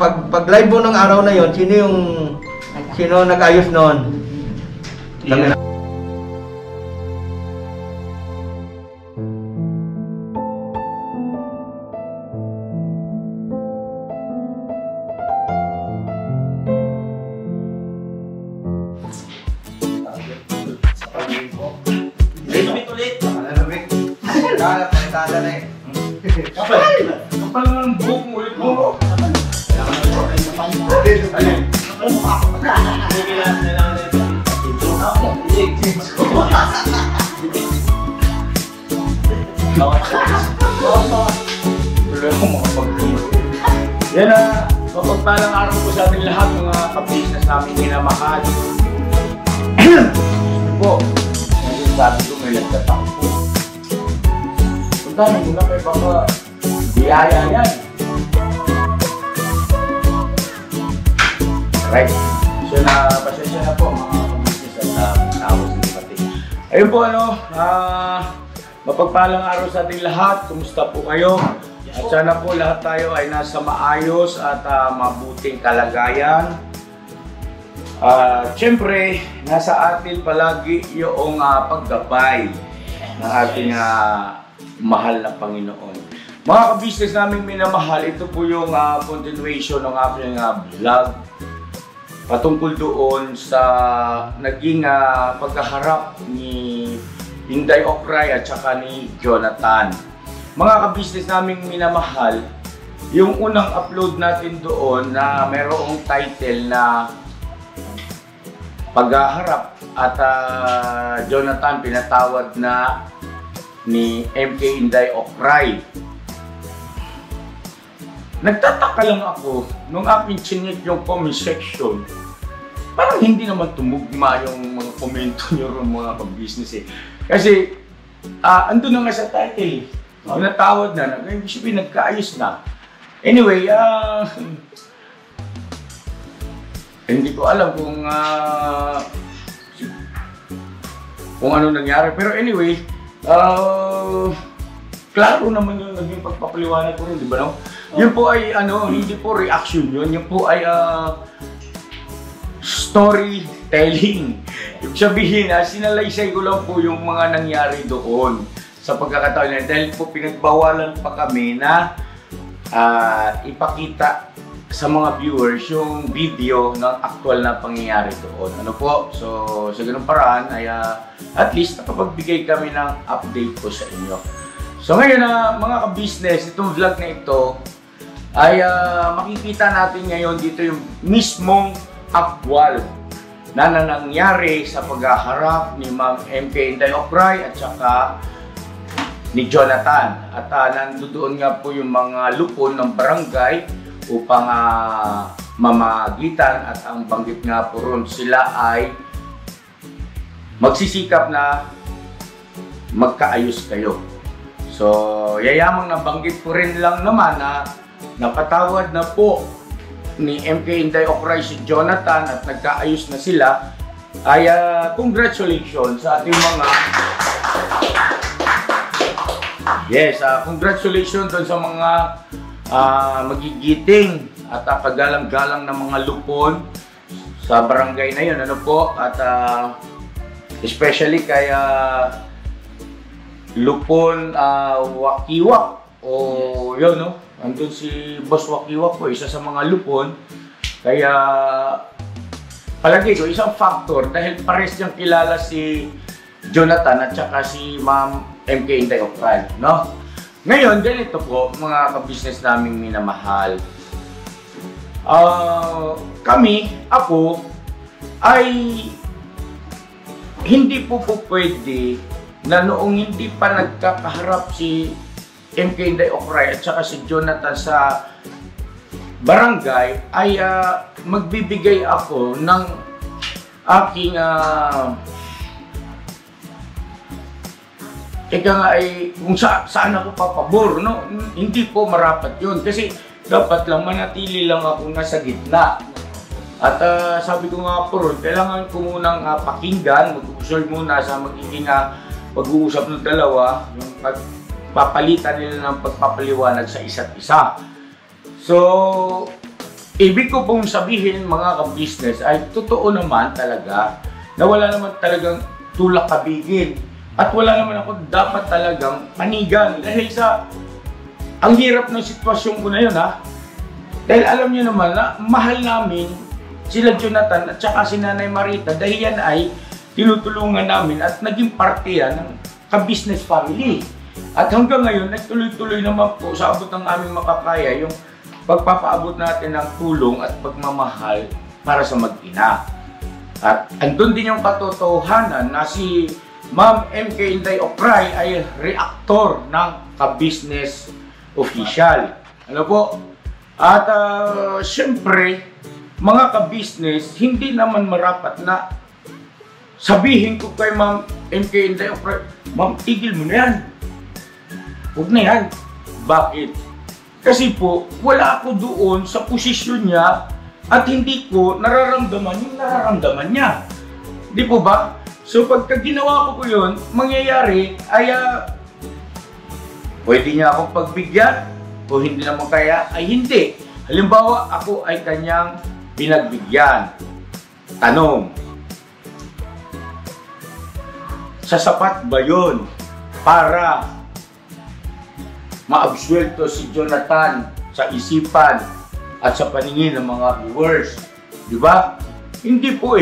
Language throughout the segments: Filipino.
pag live mo ng araw na yon, sino nag-ayos noon? Yeah. Kapal naman ang buhok mo ulit mo. Yan na, mapagpalang araw po sa ating lahat mga ka-business namin minamahal. Po, ngayon sabi ko may nagtatako po. Punta na muna kayo baka biyaya yan. Right. So pasensya na po mga ka-business at tawag sa pati. Ayun po mapagpalang araw sa ating lahat. Kumusta po kayo? At sana po lahat tayo ay nasa maayos at mabuting kalagayan. Siyempre, nasa atin palagi yung paggabay ng ating mahal na Panginoon. Mga ka-business namin minamahal, ito po yung continuation ng aking vlog patungkol doon sa naging pagkaharap ni Inday Okray at saka ni Jonathan. Mga ka-business namin minamahal, yung unang upload natin doon na mayroong title na Paghaharap at Jonathan pinatawad na ni MK Inday Okray. Nagtataka lang ako nung aking chinik yung comment section. Parang hindi naman tumugma yung mga komento nyo rin mga ka-business eh. Kasi andun na nga sa title. Pinatawad na, ibig sabihin nagkaayos na. Anyway, hindi ko alam kung ano nangyari. Pero anyway, klaro naman yung naging pagpapaliwanag ko rin, di ba no? Yun po ay hindi po reaction yun. Yun po ay storytelling. Ibig sabihin, sinalaysay ko lang po yung mga nangyari doon sa pagkakataon na dahil po pinagbawalan pa kami na ipakita sa mga viewers yung video ng actual na pangyayari doon. Ano po? So, sa ganung paraan ay at least nakapagbigay kami ng update po sa inyo. So ngayon mga ka-business, itong vlog na ito ay makikita natin ngayon dito yung mismong actual na nangyari sa paghaharap ni Ma'am MK Inday Okray at saka ni Jonathan. At nandoon nga po yung mga lupon ng barangay upang mamagitan at ang banggit nga po ron sila ay magsisikap na magkaayos kayo. So, yayamang nabanggit ko rin lang naman na napatawad na po ni MK Inday Okray si Jonathan at nagkaayos na sila. Ay congratulations sa ating mga congratulations doon sa mga magigiting at kagalang-galang ng mga lupon sa barangay na yun. Ano po? At especially kay Lupon Wakiwak o yun no? Andun si Boss Wakiwak po, isa sa mga lupon. Kaya palagi ko isang factor dahil pares niyang kilala si Jonathan at saka si Ma'am MK Inday Okray, no? Ngayon, ganito po, mga ka-business naming minamahal. Ako, ay hindi po pwede na noong hindi pa nagkakaharap si MK Inday Okray at saka si Jonathan sa barangay, ay magbibigay ako ng aking kung saan ako papabor, no? Hindi po marapat yun. Kasi dapat lang manatili lang ako nasa gitna. At sabi ko nga po ron, kailangan ko munang pakinggan, mag-uusap muna sa magiging pag-uusap ng dalawa, yung pagpapalitan nila ng pagpapaliwanag sa isa't isa. So, ibig ko pong sabihin mga ka-business ay totoo naman talaga na wala naman talagang tulak kabigin at wala naman ako dapat talagang panigan dahil sa ang hirap ng sitwasyon ko na yun dahil alam niyo naman na mahal namin sila Jonathan at saka si Nanay Marita dahil yan ay tinutulungan namin at naging parte yan ng ka-business family. At hanggang ngayon, nagtuloy-tuloy naman po sa abot ng aming makakaya yung pagpapaabot natin ng tulong at pagmamahal para sa mag-ina. At andun din yung katotohanan na si Ma'am MK Inday Ocray ay reaktor ng ka-business official. Ano po? At syempre, mga ka-business, hindi naman marapat na sabihin ko kay Ma'am MK Inday Ocray, Ma'am, tigil mo na yan. Huwag na yan. Bakit? Kasi po, wala ako doon sa posisyon niya at hindi ko nararamdaman yung nararamdaman niya. Di po ba? So pagka ginawa ko yun, mangyayari ay pwede niya akong pagbigyan o hindi naman kaya ay hindi. Halimbawa, ako ay kanyang pinagbigyan. Tanong, sasapat ba yun para maabsuelto si Jonathan sa isipan at sa paningin ng mga viewers? Di ba? Hindi po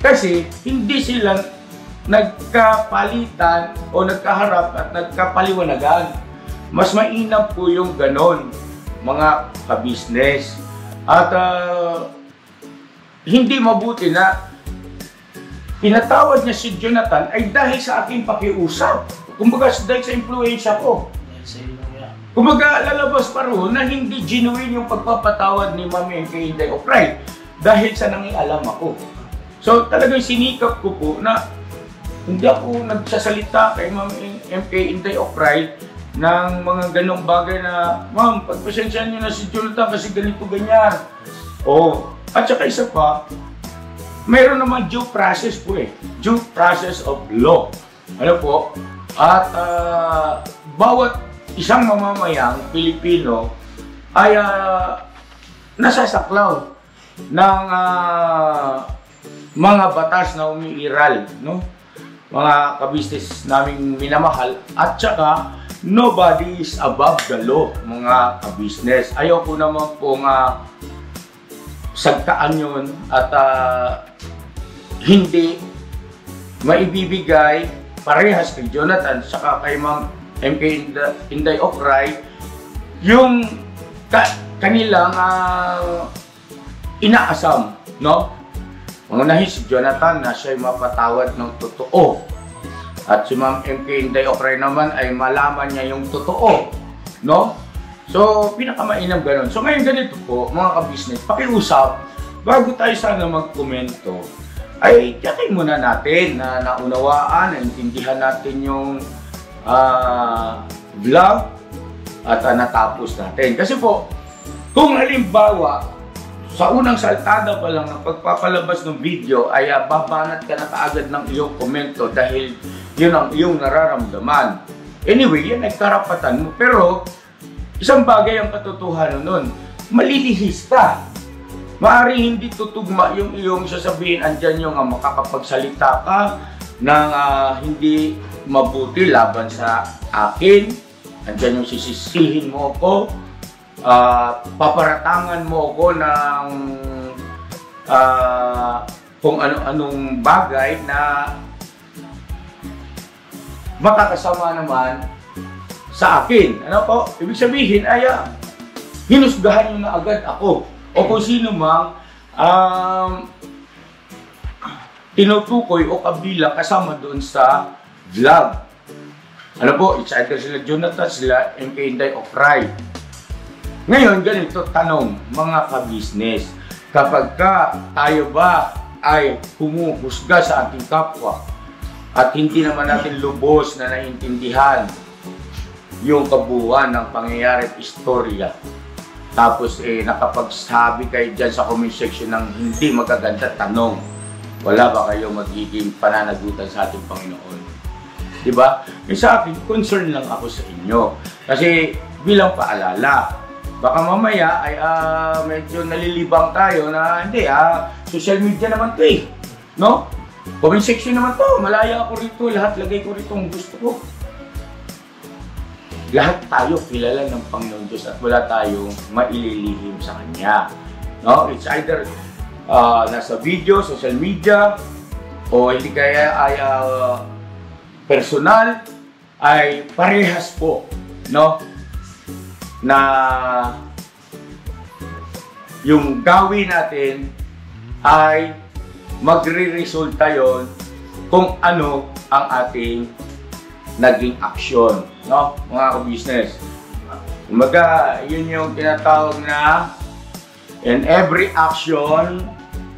Kasi hindi sila nagkapalitan o nagkaharap at nagkapaliwanagan. Mas mainam po yung ganon, mga ka-business. At hindi mabuti na pinatawad niya si Jonathan ay dahil sa aking pakiusap. Kumbaga dahil sa influensya ko. Kumbaga, lalabas pa roon na hindi genuine yung pagpapatawad ni Ma'am MK Inday Ocray dahil sa nangialam ako. So, talagang sinikap ko po na hindi ako nagsasalita kay Ma'am MK Inday Ocray ng mga ganong bagay na, Ma'am, pagpasensyahan niyo na si Jonathan kasi ganito, ganyan. At saka isa pa, mayroon naman due process po due process of law. Ano po? At bawat isang mamamayang Pilipino ay nasasaklaw ng mga batas na umiiral, no? Mga ka-business naming minamahal at saka nobody is above the law, mga ka-business. Ayaw ko naman pong sagtaan yun at hindi maibibigay parehas kay Jonathan saka kay Ma'am MK Inday Ocray yung kanilang inaasam, no? Unahin si Jonathan na siya'y mapatawad ng totoo. At si Ma'am MK Inday Ocray naman ay malaman niya yung totoo, no? So, pinakamainam ganun. So, ngayon ganito po, mga ka-business, pakiusap, bago tayo sana mag-komento, ay tiyakin muna natin na naunawaan, naintindihan natin yung vlog at natapos natin. Kasi po, kung halimbawa, sa unang saltada pa lang ng pagpapalabas ng video ay babanat ka na kaagad ng iyong komento dahil yun ang iyong nararamdaman. Anyway, yan ay karapatan mo. Pero, isang bagay ang katotohanan nun, malilihis ka. Maaari hindi tutugma yung iyong sasabihin, andyan yung makakapagsalita ka ng hindi mabuti laban sa akin, andyan yung sisisihin mo ako, paparatangan mo ako ng kung ano-anong bagay na makakasama naman sa akin. Ano po? Ibig sabihin ay hinusgahan nyo na agad ako o kung sino mang tinutukoy o kabilang kasama doon sa vlog. Ano po? Excited sila Jonathan, sila MK Inday Ocray. Ngayon, ganito tanong, mga ka-business. Kapag tayo ba ay humuhusga sa ating kapwa at hindi naman natin lubos na naiintindihan yung kabuuan ng pangyayari at istorya, tapos nakapagsabi kayo dyan sa comment section ng hindi magaganda tanong, wala ba kayo magiging pananagutan sa ating Panginoon? Diba? Sa akin, concern lang ako sa inyo. Kasi bilang paalala, baka mamaya ay medyo nalilibang tayo na hindi, social media naman to eh. No? Comment section naman to, malaya ako rito, lahat lagay ko rito ang gusto ko. Lahat tayo kilala ng Panginoon Diyos at wala tayong maililihim sa Kanya. No? It's either nasa video, social media, o hindi kaya ay personal, ay parehas po, no? Na yung gawin natin ay magre-resulta yon kung ano ang ating naging aksyon, no? Mga ka-business. Kumbaga, yun yung tinatawag na in every action,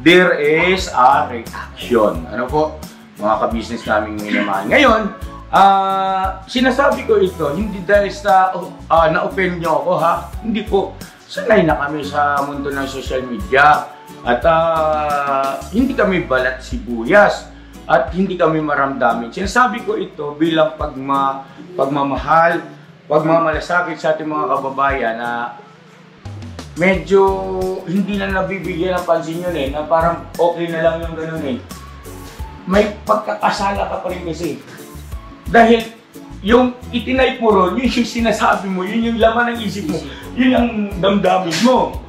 there is a reaction. Ano po, mga ka-business naming minamahal. Ngayon, sinasabi ko ito, hindi dahil sa na-offend nyo ako, ha? Hindi po. Sanay na kami sa mundo ng social media. At hindi kami balat sibuyas. At hindi kami maramdamin. Sinasabi ko ito bilang pagmamahal, pagmamalasakit sa ating mga kababayan na medyo hindi na nabibigyan ng pansin yun eh, na parang okay na lang yung ganun eh. May pagkakasala ka pa rin kasi. Dahil yung itinipe mo ron, yun yung sinasabi mo, yun yung laman ng isip mo, yun ang damdamin mo.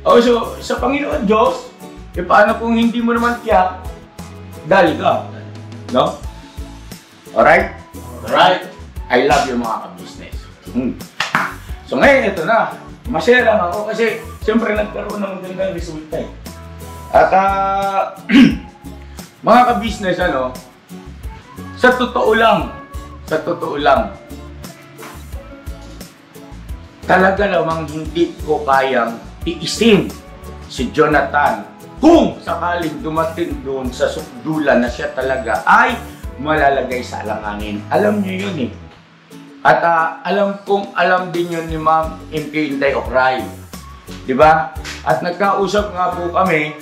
So, sa Panginoon Diyos, paano kung hindi mo naman tiyak, dali ka. No? Alright? Alright? I love you mga ka-business. So ngayon, ito na. Masaya lang ako kasi siyempre nagkaroon ng magandang resulta eh. At mga ka-business, sa totoo lang, talaga namang hindi ko kayang tiisin si Jonathan kung sakaling dumating doon sa sukdulan na siya talaga ay malalagay sa alanganin. Alam niyo yun eh. At alam din yun ni Ma'am MK Inday Ocray. Diba? At nagkausap nga po kami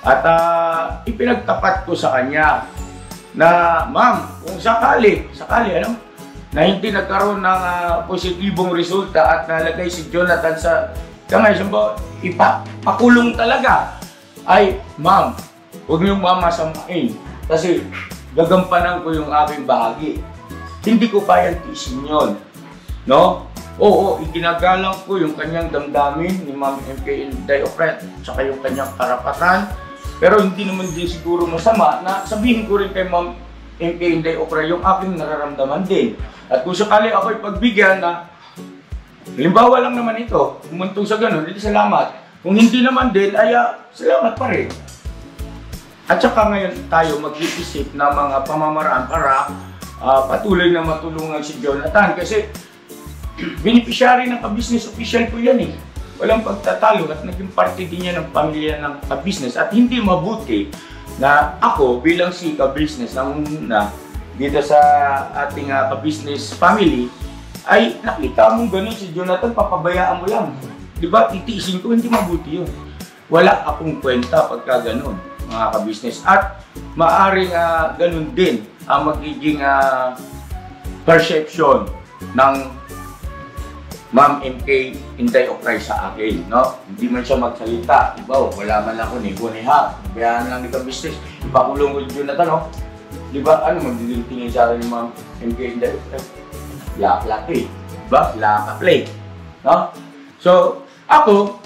at ipinagtapat ko sa kanya na, Ma'am, kung sakali, na hindi nagkaroon ng positibong resulta at nalagay si Jonathan sa ipakulong talaga, ay, Ma'am, huwag niyong mamasamain kasi gagampanan ko yung aking bahagi. Hindi ko kayang tiisin yun. No? Oo, iginagalang ko yung kanyang damdamin ni Ma'am MK Inday Ocray at saka yung kanyang karapatan. Pero hindi naman din siguro masama na sabihin ko rin kay Ma'am MK Inday Ocray yung aking nararamdaman din. At kung sakali ako'y pagbigyan na, halimbawa lang naman ito, umuntong sa ganun, hindi salamat. Kung hindi naman din, ay salamat pa rin. At saka ngayon tayo mag-iisip na mga pamamaraan para patuloy na matulungan si Jonathan. Kasi beneficiary ng ka-business official ko yan eh. Walang pagtatalo at naging parte din niya ng pamilya ng ka-business. At hindi mabuti na ako bilang si ka-business na dito sa ating ka-business family ay nakita mong ganun si Jonathan, papabayaan mo lang. Diba? Titiisin ko, hindi mabuti yun. Wala akong kwenta pagka ganun, mga ka-business. At maaaring ganun din ang magiging perception ng Ma'am MK Inday Ocray sa akin, no? Hindi man siya magsalita, diba? Wala man ako ni Buniha, bayaan lang ni ka-business, ipakulong ko yung Jonathan, no? Diba? Ano magiging tingin sa akin ni Ma'am MK Inday Ocray? Lak-lak eh, diba? Lak-play, no? So, ako,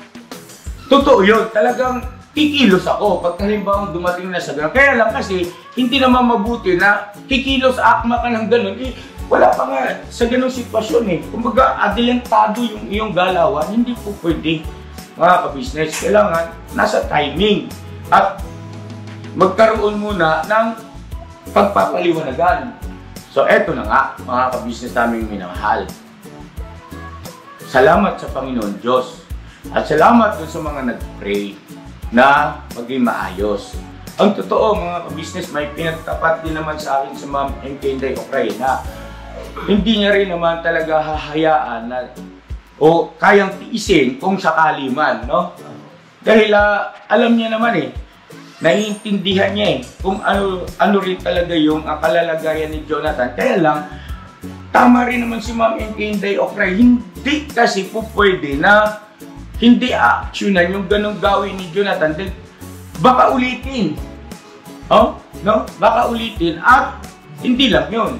totoo yun, talagang kikilos ako pag halimbawa dumating na sa gano'n. Kaya lang kasi, hindi naman mabuti na kikilos akma ka ng gano'n. Eh, wala pa nga sa gano'ng sitwasyon eh. Kumbaga, adelantado yung iyong galawan, hindi po pwede, mga ka-business. Kailangan nasa timing at magkaroon muna ng pagpapaliwanagan. So, eto na nga, mga ka-business naming minamahal. Salamat sa Panginoon Diyos. At salamat dun sa mga nag-pray na maging maayos. Ang totoo, mga ka-business, may pinagtapat din naman sa akin sa Ma'am MK Inday Ocray na hindi niya rin naman talaga hahayaan na o kayang tiisin kung sakali man, no? Dahil alam niya naman eh, naiintindihan niya eh kung ano rin talaga yung kalalagayan ni Jonathan. Kaya lang, tama rin naman si Ma'am MK Inday Ocray, hindi kasi po pwede na hindi actionan yung ganong gawin ni Jonathan, then baka ulitin. Oh, no? Baka ulitin at hindi lang yun.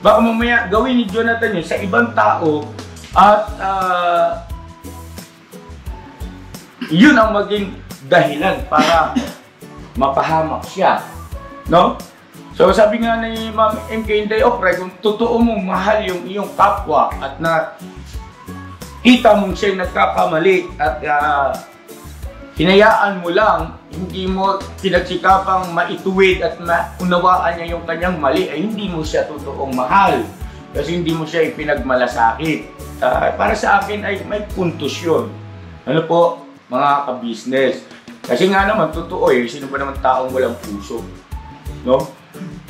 Baka mamaya gawin ni Jonathan yun sa ibang tao at yun ang maging dahilan para mapahamak siya. No? So sabi nga ni Ma'am MK Inday Ocray, kung totoo mong mahal yung iyong kapwa at na kita mong siya nagkakamali at hinayaan mo lang, hindi mo pinagsikapang maituwid at maunawaan niya yung kanyang mali, ay hindi mo siya totoong mahal. Kasi hindi mo siya ipinagmalasakit. Para sa akin ay may puntos yun. Ano po, mga ka-business. Kasi nga naman, totoo sino ba naman taong walang puso? No?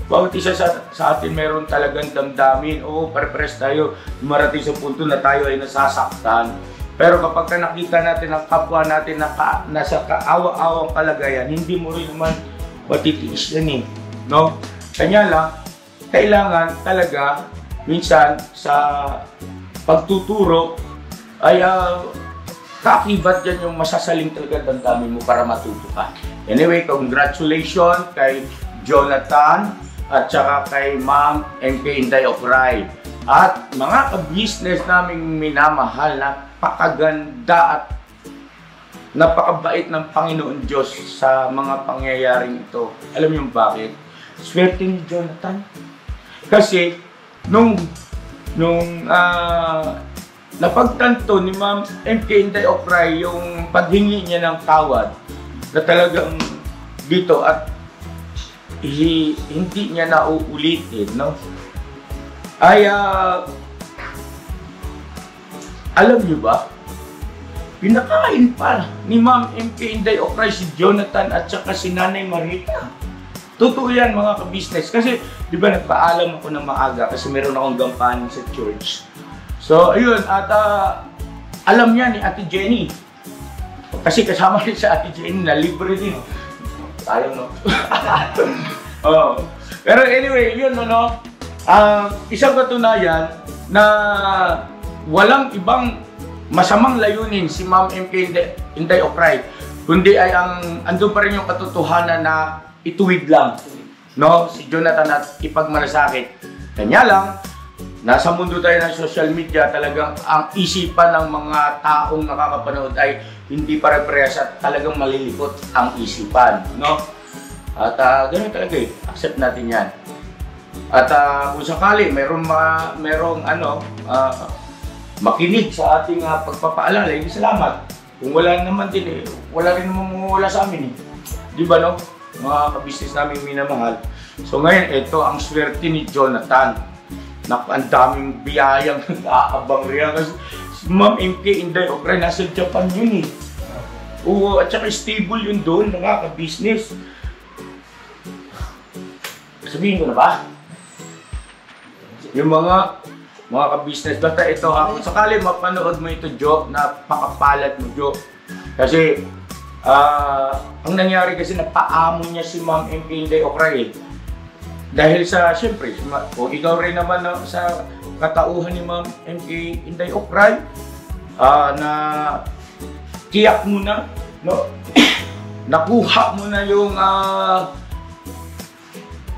Bawat isa sa atin meron talagang damdamin. Oo, pare-pares tayo marating sa punto na tayo ay nasasaktan. Pero kapag nakita natin ang kapwa natin na nasa kaawa-awang kalagayan, hindi mo rin naman matitiis yan no? Kanya lang, kailangan talaga minsan sa pagtuturo ay kakibat yan yung masasaling talaga damdamin mo para matuto ka. Anyway, congratulations kay Jonathan at saka kay Ma'am MK Inday Ocray. At mga ka-business naming minamahal, napakaganda at napakabait ng Panginoon Diyos sa mga pangyayaring ito. Alam niyo bakit? Swerte ni Jonathan. Kasi nung napagtanto ni Ma'am MK Inday Ocray yung paghingi niya ng tawad na talagang dito at hindi niya nauulitin, no? Ay, alam niyo ba, pinakain pa ni Ma'am MK Inday Ocray si Jonathan at saka si Nanay Marita. Totoo yan mga ka-business. Kasi, di ba nagpaalam ako ng maaga kasi meron akong gampanin sa church. So, ayun, at alam niya ni Ate Jenny. Kasi kasama rin sa Ate Jenny na libre din. Tayo, no? Oh. Pero anyway, yun, no? Isang katunayan na walang ibang masamang layunin si Ma'am MK Inday Ocray, kundi ay andun pa rin yung katotohanan na ituwid lang, no? Si Jonathan at ipagmalasakit. Kanya lang, nasa mundo tayo ng social media, talagang ang isipan ng mga taong nakakapanood ay hindi pare-parehas at talagang malilikot ang isipan, no? At ganun talaga accept natin yan. At kung sakali merong makinig sa ating pagpapaalala, salamat. Kung wala naman din wala rin namang mawala sa amin Di ba, no? Mga ka-business namin minamahal. So ngayon, ito ang swerte ni Jonathan. Ang daming biyayang nag-aabang riyan. Kasi si Ma'am MK Inday Ocray, nasa Japan yun Oo, at saka stable yun doon, mga ka-business. Sabihin ko na ba? Yung mga ka-business, basta ito kung sakali mapanood mo ito, Jo, napakapalat mo, Jo. Kasi, ang nangyari kasi napaamo niya si Ma'am MK Inday Ocray Dahil sa, siyempre, o ikaw rin naman sa katauhan ni Ma'am MK Inday Ocray na tiyak mo na, no? Nakuha mo na yung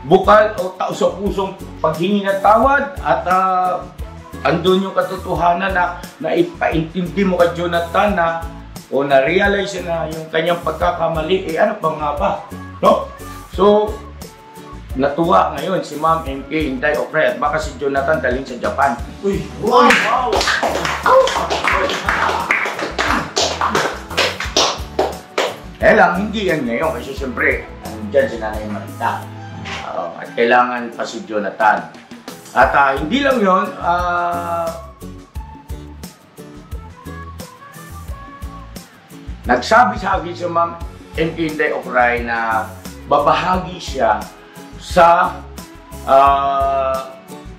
bukal o tao sa pusong paghingi ng tawad at andun yung katotohanan na ipaintindi mo kay Jonathan na o na-realize na yung kanyang pagkakamali, ano pa nga ba? No? So, natuwa ngayon si Ma'am MK Inday Ocray at baka si Jonathan daling sa Japan. Uy! Wow! Wow! Lang, hindi yan ngayon kasi siyempre, andyan si Nanay Marita. At kailangan pa si Jonathan. At hindi lang yun, nagsabi sa akin si Ma'am MK Inday Ocray na babahagi siya sa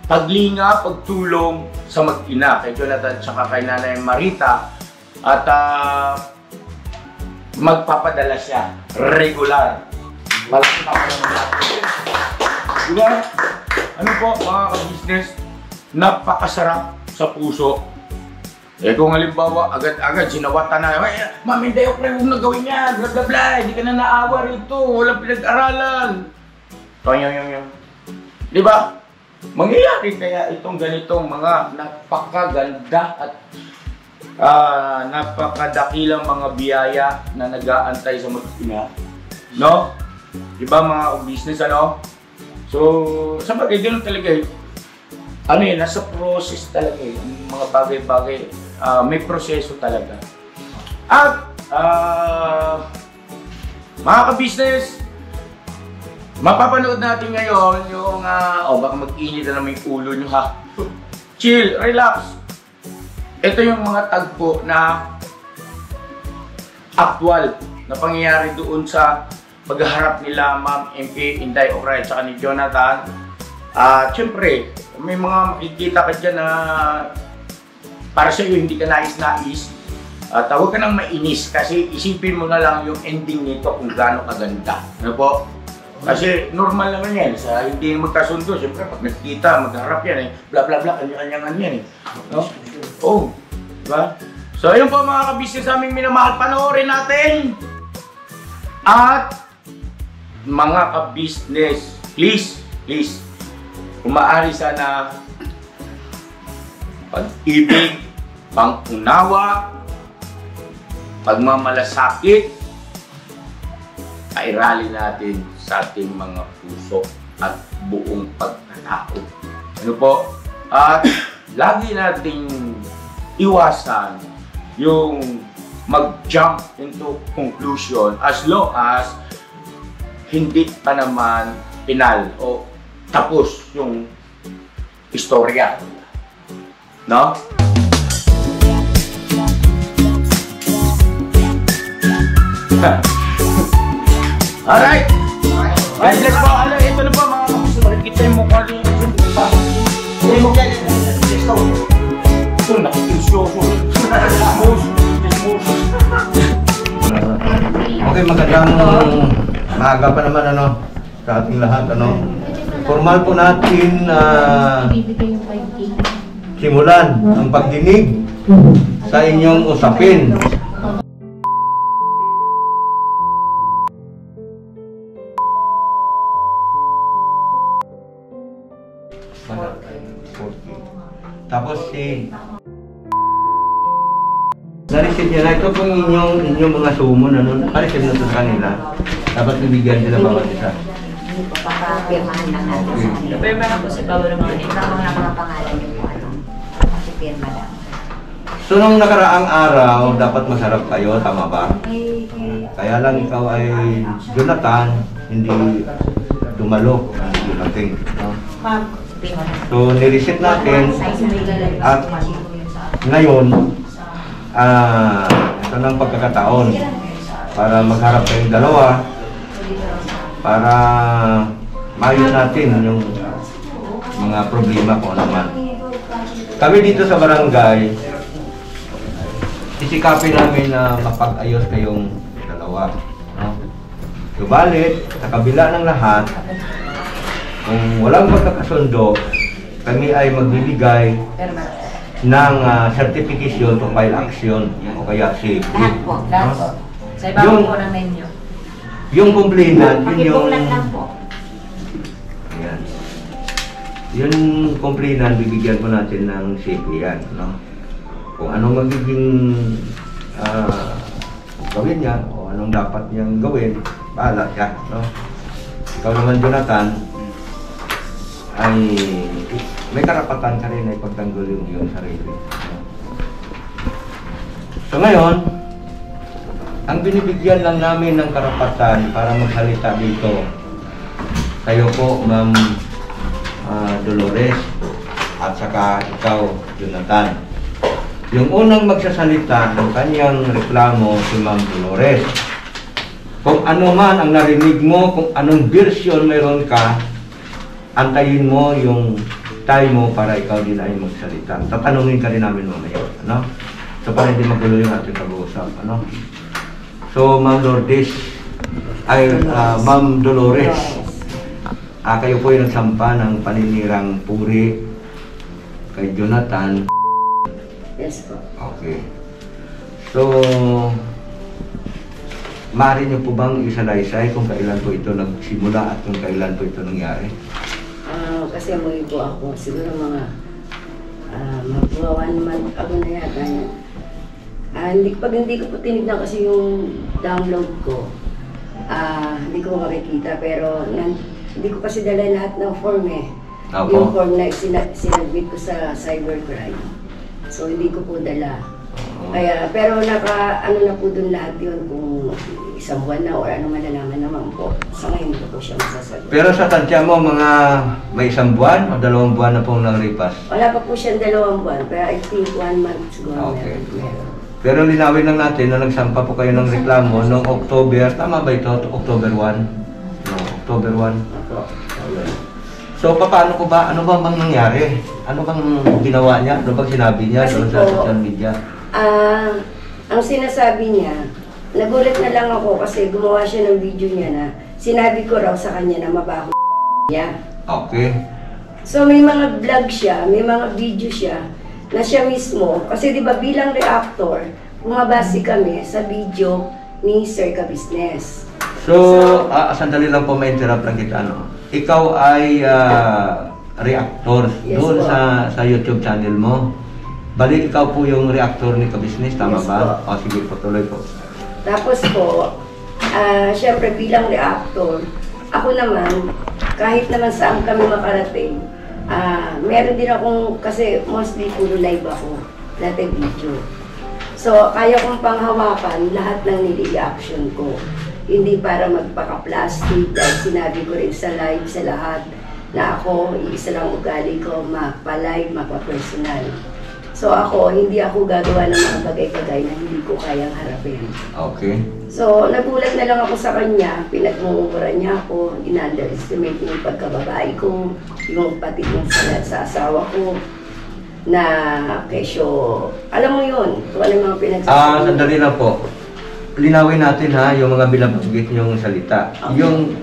paglinga, pagtulong sa mag-ina kay Jonathan at kay Nanay Marita at magpapadala siya regular. Malaki pa naman natin. Diba? Ano po mga ka-business, napakasarap sa puso Eh kung halimbawa, agad-agad sinawatan na, "Ay, Ma'am, hindi ako huwag na gawin yan, bla bla bla, hindi ka na naawa rito, walang pinag-aralan." Yung. Di ba? Mangyayari kaya itong ganitong mga napakaganda at napakadakilang mga biyaya na nag-aantay sa mag-ina. No? Di ba mga business, ano? So, sa bagay, ganoon talaga eh. Ano yun, nasa process talaga eh. Mga bagay-bagay, may proseso talaga. At, mga ka-business, mapapanood natin ngayon yung, baka mag-init na naman yung ulo nyo ha. Chill, relax. Ito yung mga tagpo na actual na pangyayari doon sa pagharap nila Ma'am MP Inday Ocray at saka ni Jonathan. Siyempre, may mga makikita ka dyan na para sa iyo hindi ka nais-nais. At huwag ka nang mainis kasi isipin mo na lang yung ending nito kung gaano kaganda. Ano po? Kasi normal naman yan, sa hindi magkasundo, siyempre pag nagkita, magharap yan eh, bla bla bla, kanya-kanyang yan eh. No? Oh, diba? So ayun po mga kabisnes aming minamahal, panoorin natin! At mga kabisnes, please, kung maaari sana pag-ibig, pang-unawa, pagmamalasakit, kairali natin sa ating mga puso at buong pagkatao. Ano po? At lagi nating iwasan yung mag-jump into conclusion as long as hindi pa naman final o tapos yung istorya. No? Alright! God bless po! Ito na po mga kapatid. Makikita yung mukha niyo. Hindi mo kaya ito nakikisyoso. Okay, magandang maaga pa naman ano, sa ating lahat. Ano. Formal po natin simulan ang pagdinig sa inyong usapin. Tapos na-receive niya na ito pong inyong mga sumon, ano, na-receive na ito sa kanila. Dapat nabigyan sila bawat isa. Papapirmahan lang natin sa kanila. Pirma na po sa bawat ng mga nito. Ikaw na mga pangalan yung ano. Papapirma lang. So, nung nakaraang araw, dapat masarap kayo, tama ba? Kaya lang ikaw ay Jonathan, hindi dumalo, hindi dumating. No? So, nireset natin at ngayon, ito ng pagkakataon para magharap kayong dalawa para maayos natin yung mga problema ko naman. Kami dito sa barangay, isikapin namin na mapag-ayos kayong dalawa. No? Subalit, sa kabila ng lahat, kung walang pagkakasundo, kami ay magbibigay ng certification to file action o kaya safety. Lahat po. Lahat po. Sa ibabaw po ng menu. Yung complainant, yun yung... Pakibuklat lang po. Ayan. Yung complainant, bibigyan po natin ng safety yan. No? Kung anong magiging gawin niya o anong dapat niyang gawin, bahala siya. No? Ikaw naman, Jonathan, ay may karapatan ka rin ay pagtanggol yung iyong sarili. So ngayon, ang binibigyan lang namin ng karapatan para magsalita dito, kayo po, Ma'am Dolores, at saka ikaw, Jonathan. Yung unang magsasalita ng kanyang reklamo si Ma'am Dolores. Kung ano man ang narinig mo, kung anong version mayroon ka, antayin mo yung time mo para ikaw din ay magsalita. Tatanungin ka rin namin mamaya, ano? So para hindi magulo yung ating pag-uusap, ano? So Ma'am Lourdes, Ma'am Dolores, kayo po yung nagsampa ng paninirang puri kay Jonathan. Yes po. Okay. So, maaari niyo po bang isalaysay kung kailan po ito nagsimula at kung kailan po ito nangyari? Kasi amoy po ako, siguro mga mag 1 month ago na yata yan. Pag hindi ko po tinignan kasi yung download ko, hindi ko makikita, pero hindi ko kasi dala lahat ng form eh. Opo. Yung form na sinabit ko sa cybercrime. So hindi ko po dala. Kaya, pero ano na po dun lahat yun kung isang buwan na o ano malalaman naman po. Sa ngayon ko po siya masasagot. Pero sa tansya mo, mga may 1 buwan o 2 buwan na pong nangripas? Wala pa po siyang 2 buwan, pero I think 1 month siguro Okay. meron. Pero linawin lang natin na nagsampa po kayo ng reklamo noong October, tama ba ito? October 1? No, October 1. Opo. So, paano ko ba, ano ba bang nangyari? Ano bang ginawa niya? Ano bang sinabi niya Kasi doon sa po, social media? Ang sinasabi niya, nagulat na lang ako kasi gumawa siya ng video niya na sinabi ko raw sa kanya na mabaho niya. Okay. So may mga vlog siya, may mga video siya na siya mismo, kasi di ba bilang reactor, bumabase kami sa video ni Sir Ka-Business. So, sandali lang po, ma-interrupt lang kita, ano? Ikaw ay reactor Yes, doon po. sa YouTube channel mo. Bali, ikaw po yung reactor ni Ka-Business, tama Yes, ba? po. O, sige po, tuloy po. Tapos po, syempre bilang reactor, ako naman, kahit naman saan kami makarating, meron din akong, kasi mostly puro live ako, dati video. So, kaya kong panghawakan lahat ng nili-action ko. Hindi para magpaka-plastic, dahil sinabi ko rin sa live sa lahat na ako, iisa lang ugali ko, mapa-live, mapa-personal. So ako, hindi ako gagawa ng mga bagay-bagay na hindi ko kayang harapin. Okay. So, nagulat na lang ako sa kanya, pinagmumura niya ako, in-underestimate niya yung pagkababae ko, yung pati yung sa asawa ko, na kesyo, alam mo yun, kung ano yung mga pinagsasabi. Sandali lang po. Linawin natin ha, yung mga binabanggit niyong salita. Okay. Yung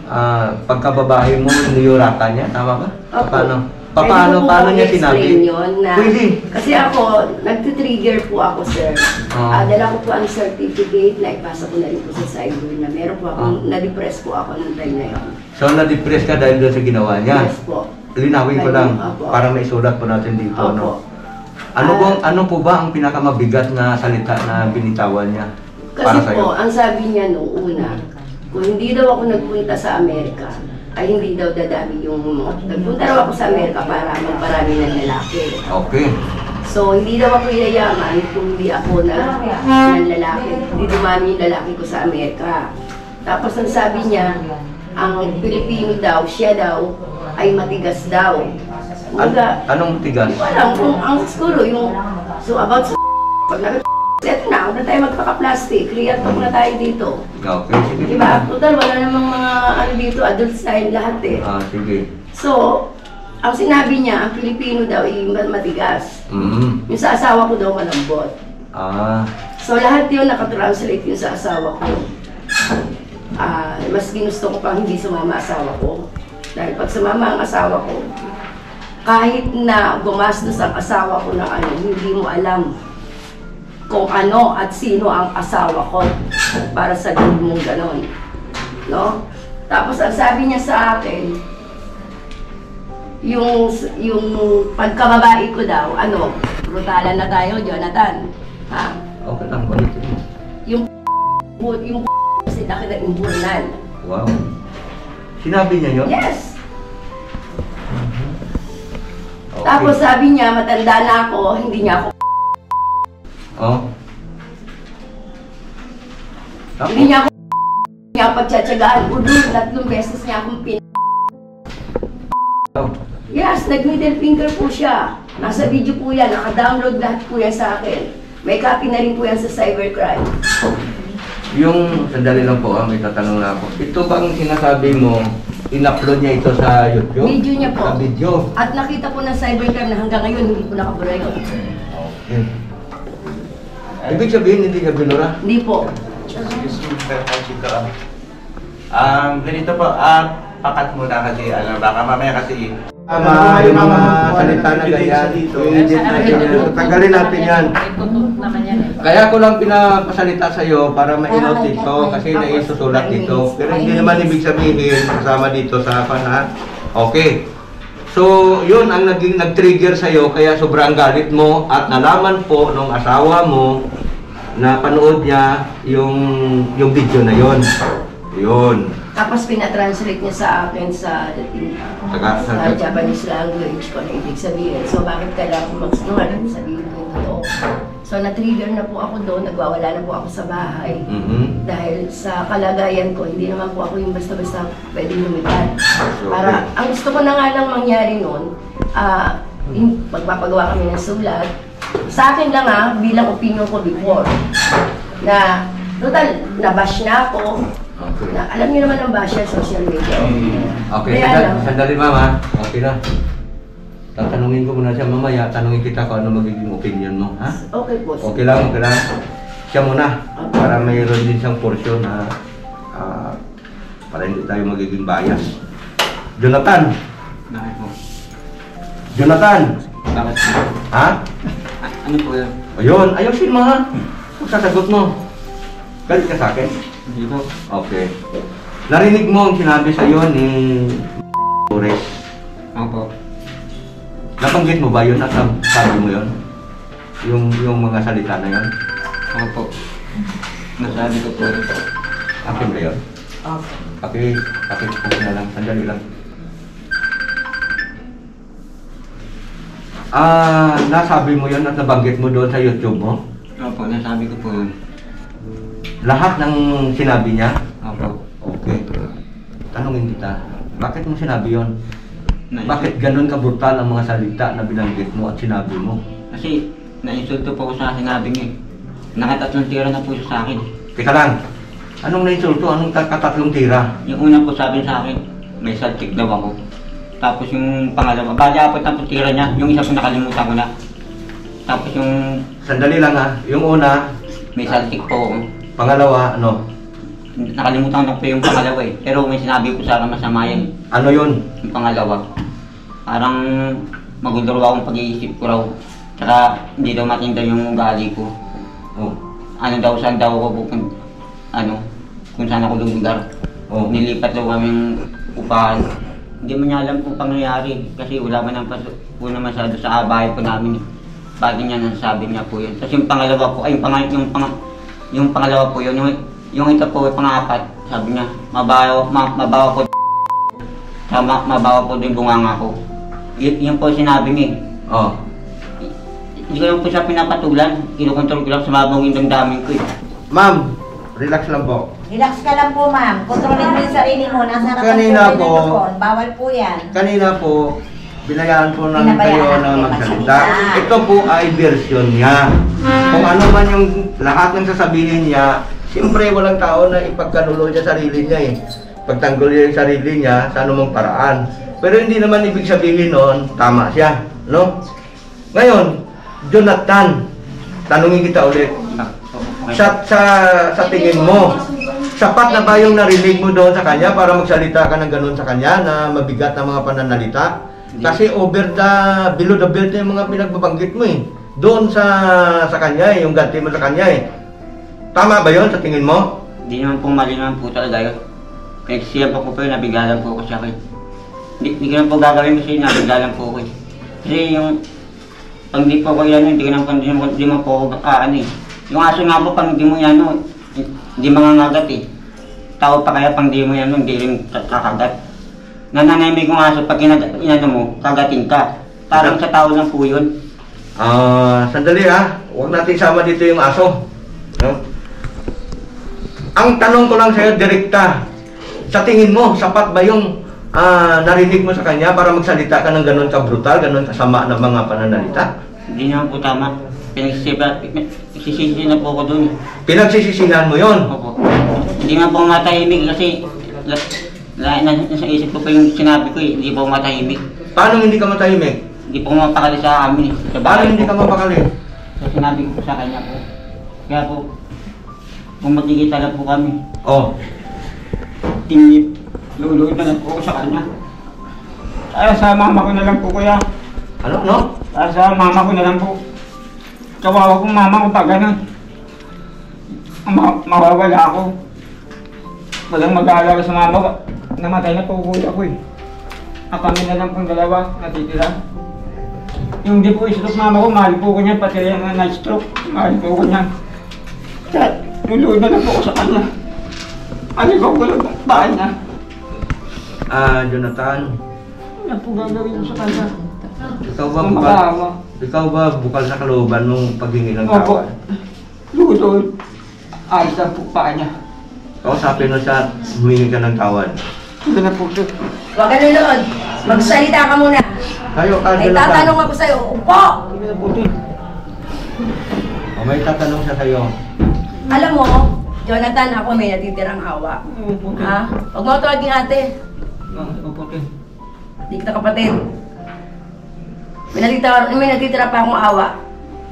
pagkababae mo, niyurata niya, tama ba? Opo. Paano niya sinabi? Yun na, Pwede. Kasi ako, nagtitrigger po ako, sir. Ah. Dala ko po ang certificate na ipasa ko na rin po sa cyber na meron po akong, na-depress po ako ng time na yun. So, na-depress ka dahil doon sa ginawa niya? Yes po. Linawin ko lang, Opo. para maisulat po natin dito, Opo. no? Ano po ba ang pinakamabigat na salita na binitawan niya? Para Kasi sa'yo? po, ang sabi niya nung una, kung hindi daw ako nagpunta sa Amerika, ay hindi daw dadami yung nagpunta raw ako sa Amerika para magparami ng lalaki. Okay. So, hindi daw ako yayaman kung hindi ako ng lalaki. Hindi dumami yung lalaki ko sa Amerika. Tapos ang sabi niya, ang Pilipino daw, siya daw, ay matigas daw. Anong tigas? Hindi ko alam kung ang siguro yung, so about sa pag eto na, huwag na tayo magpaka-plastic, real talk na tayo dito. Okay, sige. Diba? Total, wala namang mga ano dito, adults tayo lahat eh. Sige. So, ang sinabi niya, ang Pilipino daw ay matigas. Mm. Yung sa asawa ko daw malambot. So lahat yun nakatranslate yun sa asawa ko. Mas ginusto ko pang hindi sumama asawa ko. Dahil pag sumama ang asawa ko, kahit na gumastos ang asawa ko ng ano, hindi mo alam kung ano at sino ang asawa ko para sa gawin mong ganon. No? Tapos ang sabi niya sa akin, yung pagkababae ko daw, ano, brutalan na tayo, Jonathan. Ha? Okay lang, balitin mo. Yung kasi nakita imburnan. Wow. Sinabi niya yun? Yes! Okay. Tapos sabi niya, matanda na ako, hindi niya ako Oh. Tapos? hindi niya ako niya pagtsatsagaan. Udul, 3 beses niya akong Yes, nag-middle finger po siya. Nasa video po yan, naka-download lahat po yan sa akin. May copy na rin po yan sa cybercrime. Yung, sandali lang po, may tatanong na ako. Ito bang sinasabi mo, in-upload niya ito sa YouTube? Video niya po. Sa video? At nakita po ng cybercrime na hanggang ngayon hindi po nakabura yun. Okay. Ibig sabihin, hindi niya binura? Hindi po. Ganito po, pakat muna kasi, baka mamaya kasi Tama, yung mga salita na ganyan, i-edit natin yan. Tanggalin natin yan. May tutok naman yan eh. Kaya ko lang pinapasalita sa'yo para ma-inot dito kasi naisusulat dito. Pero hindi naman ibig sabihin kasama dito sa pana. Okay. So, yun ang nag-trigger sa'yo kaya sobrang galit mo at nalaman po nung asawa mo na panood niya yung video na yun. Yun. Tapos pinatranslate niya sa akin sa Japanese language kung ano ibig sabihin. So bakit kailangan ko magsinungaling, sabihin ko yung totoo. So na-trigger na po ako doon, nagwawala na po ako sa bahay. Dahil sa kalagayan ko, hindi naman po ako yung basta-basta pwedeng lumipad. Para, ang gusto ko na nga lang mangyari noon, magpapagawa kami ng sulat. Sa akin lang bilang opinion ko before, na total, nabash na ako. Okay. Na, alam niyo naman ang basya social media. Okay, sandali mama. Okay na. Tatanungin ko muna siya mamaya. Tanungin kita kung ano magiging opinion mo. Ha? Okay po. Okay lang, okay lang. Siya muna. Para mayroon din siyang portion na para hindi tayo magiging bias. Jonathan. Bakit po? Jonathan. Bakit po? Ha? Ano po yun? Ayun, ayusin mo ha. Kung sasagot mo. Galit ka sa akin? Hindi po. Okay. Narinig mo ang sinabi sa iyo ni Torres. Opo. Nabanggit mo ba yun at sabi mo yun? Yung mga salita na yun? Opo. Nasabi ko po. Akin ba yun? Okay. Akin po na lang. Sandali lang. Nasabi mo yun at nabanggit mo doon sa YouTube mo? Opo, nasabi ko po yun. Lahat ng sinabi niya? Opo. Okay. Tanungin kita, bakit mo sinabi yun? Bakit Bakit? ganun ka brutal ang mga salita na binanggit mo at sinabi mo? Kasi na-insulto po ko sa sinabi niya. Nakatatlong tira na po siya sa akin. Teka lang, anong na-insulto? Anong katatlong tira? Yung una po sabi sa akin, may saltik daw ako. Tapos yung pangalawa, bali apat na po tira niya. Yung isa po nakalimutan ko na. Tapos yung Sandali lang ha, yung una, may saltik po ako. pangalawa, ano? Nakalimutan ko na po yung pangalawa eh. Pero may sinabi ko sa akin masama yan. Ano yun? Yung pangalawa. Parang magulo raw akong pag-iisip ko raw. Tsaka hindi daw matinda yung ugali ko. Oh. Ano daw, saan daw ako pupunta. Kung saan ako lugar. Oh. Nilipat daw kaming upahan. Hindi mo niya alam kung pangyayari. Kasi wala man ang una masyado sa bahay po namin. Bakit niya nasasabi niya po yun. Tapos yung pangalawa po, ay yung pangalawa po yun, yung ito po, yung pang-apat, sabi niya, mabaho po, mabaho po din bunganga ko. Yun po sinabi niya. Oh. Hindi ko lang po siya pinapatulan, kinukontrol ko lang sa mabaw yung damdamin ko eh. Ma'am, relax lang po. Relax ka lang po, ma'am. Kontrolin mo yung sarili mo. Nasa harapan Kanina po po. kayo ng phone. Bawal po yan. Kanina po, binayaan po namin Pinabayaan kayo na namin magsalita. magsalita. Ito po ay version niya. Kung ano man yung lahat ng sasabihin niya, siyempre walang tao na ipagkanulo niya sarili niya eh. Pagtanggol niya yung sarili niya sa anumang paraan. Pero hindi naman ibig sabihin noon, tama siya. No? Ngayon, Jonathan, tanungin kita ulit. Sa tingin mo, sapat na ba yung narinig mo doon sa kanya para magsalita ka ng ganun sa kanya na mabigat na mga pananalita? Kasi below the belt na yung mga pinagbabanggit mo eh. Doon sa kanya eh, yung ganti mo sa kanya eh. Tama ba yun sa tingin mo? Hindi naman po mali naman po talaga yun. Nagsiyap ako po yun, nabigalan po ako siya kayo. Hindi ko naman po gagawin kasi nabigalan po ako eh. Kasi yung, pag di po ako yan, hindi mo po ako eh. Yung aso nga po, pag hindi mo yan, hindi mangangagat eh. Tao pa kaya pag di mo yan, hindi rin kakagat. Nananayimik yung aso, pag inano mo, kagating ka. Parang sa tao lang po yun. Sandali ha, huwag natin sama dito yung aso. No? Ang tanong ko lang sa'yo, direkta. Sa tingin mo, sapat ba yung narinig mo sa kanya para magsalita ka ng ganun ka-brutal, ganun kasama ng mga pananalita? Hindi naman po tama. Pinagsisisi na po ako dun. Pinagsisisihan mo yon. Opo. Hindi nga po ako matahimik kasi nasa isip ko pa yung sinabi ko eh. Hindi po ako matahimik. Paano hindi ka matahimik? Hindi po ako mapakali sa amin eh. Sa Paano bahay hindi po. ka mapakali? So sinabi ko po sa kanya po. Kaya po, kung magkikita lang po kami, Oh. tingin, luluin na lang po ako sa kanya. Sa mama ko na lang po, kuya. Ano? Sa mama ko na lang po. Kawawa kong mama ko pag ganun. Mawawala ako. Walang mag-aalala sa mama ko. Namatay na po kuya ko eh. Kami na lang pong dalawa natitira. Yung di po stroke mama ko, mahal po ko niya. Pati yung na-stroke, mahal po ko niya. Luluod na lang po ko sa kanya. Aligaw ko lang ang bahay niya. Jonathan, Ano po gagawin mo sa kanya? ikaw ba bukal sa kalooban nung paghingi ng Opo. tawad? Luluod. Ayos lang po pa niya. Kausapin mo siya, humingi ka ng tawad. Ito na po siya. Huwag ka nanood. Magsalita ka muna. Kayo ka, May Jonathan. tatanong ako sa'yo. Upo! Ito na po siya. May tatanong siya sa'yo. Alam mo, Jonathan, ako may natitirang awa. Ha? Huwag mo ito naging ate. Ito po siya. Hindi kita kapatid. May natitira pa akong awa.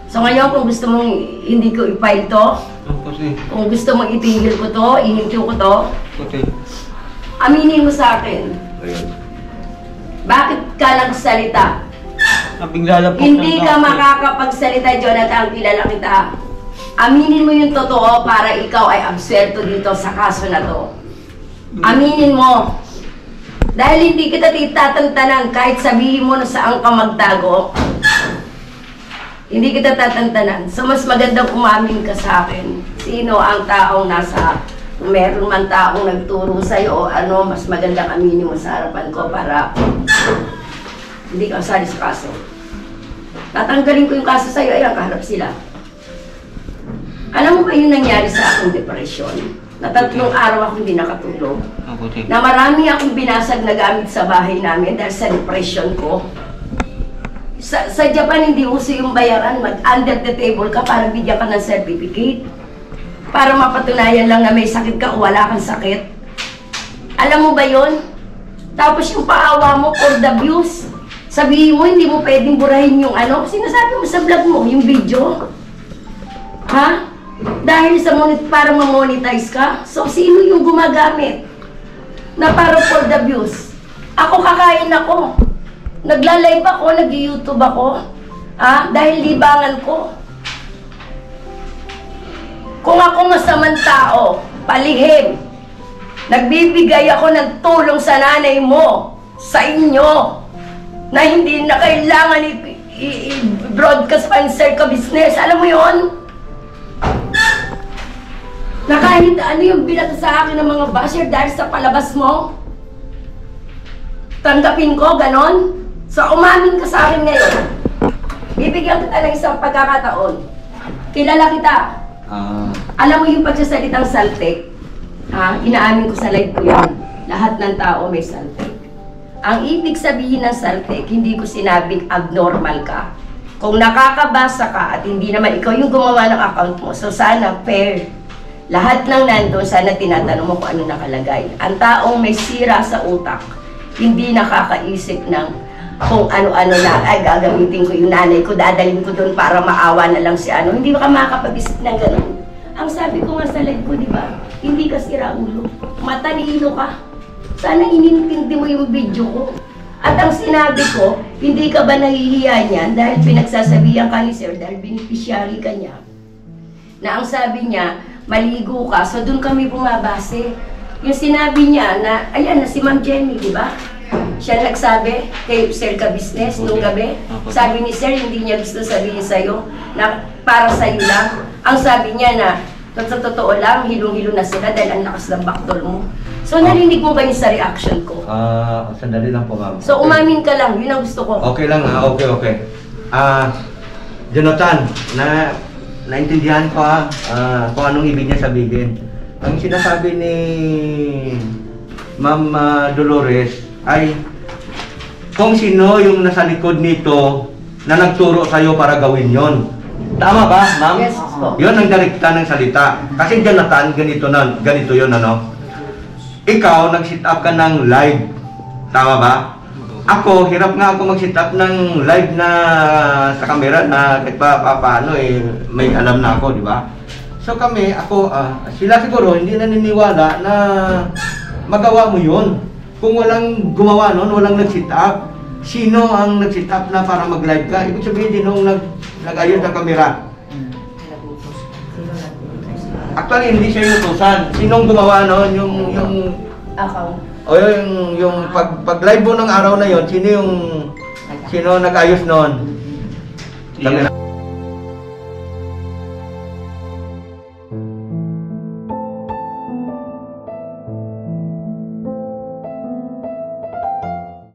So ngayon, kung gusto mong hindi ko i-file to, Ito po siya. kung gusto mong itigil ko to, ihinto ko to, Ito siya. aminin mo sa akin, Ayun. bakit ka nagsalita? Nabigla lang po. Hindi ka makakapagsalita, Jonathan, kilala kita. Aminin mo yung totoo para ikaw ay abserto dito sa kaso na to. Aminin mo. Dahil hindi kita titatantanan kahit sabihin mo na saan ka magtago. Hindi kita tatantanan. So mas magandang umamin ka sa akin. Sino ang taong nasa, kung meron man taong nagturo sa'yo o ano, mas magandang aminin mo sa harapan ko para hindi ka usali sa kaso. Tatanggalin ko yung kaso sa'yo, ayan, kaharap sila. Alam mo ba yung nangyari sa aking depresyon? Na 3 araw akong hindi nakatulog. Ito siya. Na marami akong binasag na gamit sa bahay namin dahil sa depression ko. Sa Japan, hindi uso yung bayaran. Mag-under the table ka para bigyan ka ng certificate. Para mapatunayan lang na may sakit ka o wala kang sakit. Alam mo ba yon? Tapos yung paawa mo for the views. Sabihin mo, hindi mo pwedeng burahin yung ano. Sinasabi mo sa vlog mo, yung video. Ha? Dahil sa para ma-monetize ka? So, sino yung gumagamit? Na para for the views? Ako kakain ako. Nagla-live ako, nag-YouTube ako. Ha? Dahil libangan ko. Kung ako masamang tao, palihim, nagbibigay ako ng tulong sa nanay mo, sa inyo, na hindi na kailangan i-broadcast pa sa business. Alam mo yon? Na kahit ano yung bilat sa akin ng mga basher dahil sa palabas mo, tanggapin ko, ganon. So, umamin ka sa akin ngayon. Bibigyan kita ng isang pagkakataon. Kilala kita. Alam mo yung pagsasalitang saltek? Ha? Inaamin ko sa live ko yan. Lahat ng tao may saltek. Ang ibig sabihin ng saltek, hindi ko sinabing abnormal ka. Kung nakakabasa ka at hindi naman ikaw yung gumawa ng account mo, so sana fair. Lahat ng nandun, sana tinatanong mo kung ano nakalagay. Ang taong may sira sa utak, hindi nakakaisip ng kung ano-ano na, ay gagamitin ko yung nanay ko, dadalhin ko doon para maawa na lang si ano. Hindi ka makakapag-isip ng gano'n. Ang sabi ko nga sa live ko, di ba? Hindi ka sira ulo. Matalino ka. Sana inintindi mo yung video ko. At ang sinabi ko, hindi ka ba nahihiya niyan dahil pinagsasabihan ka ni Sir, dahil beneficiary ka niya. Na ang sabi niya, maligo ka. So doon kami bumabase. Yung sinabi niya na, ayan na si Ma'am Jenny, di ba? Siya nagsabi kay Sir Ka Business nung gabi. Sabi ni Sir, hindi niya gusto sabihin sa'yo na para sa'yo lang. Ang sabi niya na, sa totoo lang, hilong-hilo na sila dahil ang lakas ng backdoor mo. So narinig mo ba yun sa reaction ko? Sandali lang po, ma'am. So umamin ka lang, yun ang gusto ko. Okay lang ha, okay. Jonathan, naintindihan ko kung anong ibig niya sabihin. Ang sinasabi ni Ma'am Dolores ay kung sino yung nasa likod nito na nagturo sa'yo para gawin yon. Tama ba, ma'am? Yes po. Yun ang direkta ng salita. Kasi Jonathan, ganito yun, ano? Ikaw, nag-sit up ka ng live. Tama ba? Ako, hirap nga ako mag-sit up ng live na sa camera na kahit paano may alam na ako, di ba? So kami, sila siguro hindi naniniwala na magawa mo yun. Kung walang gumawa nun, walang nag-sit up. sino ang nag-set up na para mag-live ka? Ibig sabihin din nung nag-ayos ng kamera. Nagutos. Sino nagutos? Actually, hindi siya yung utusan. Sinong gumawa noon? Yung Account. o yung pag-live mo ng araw na yon, sino nag-ayos noon? Kamera.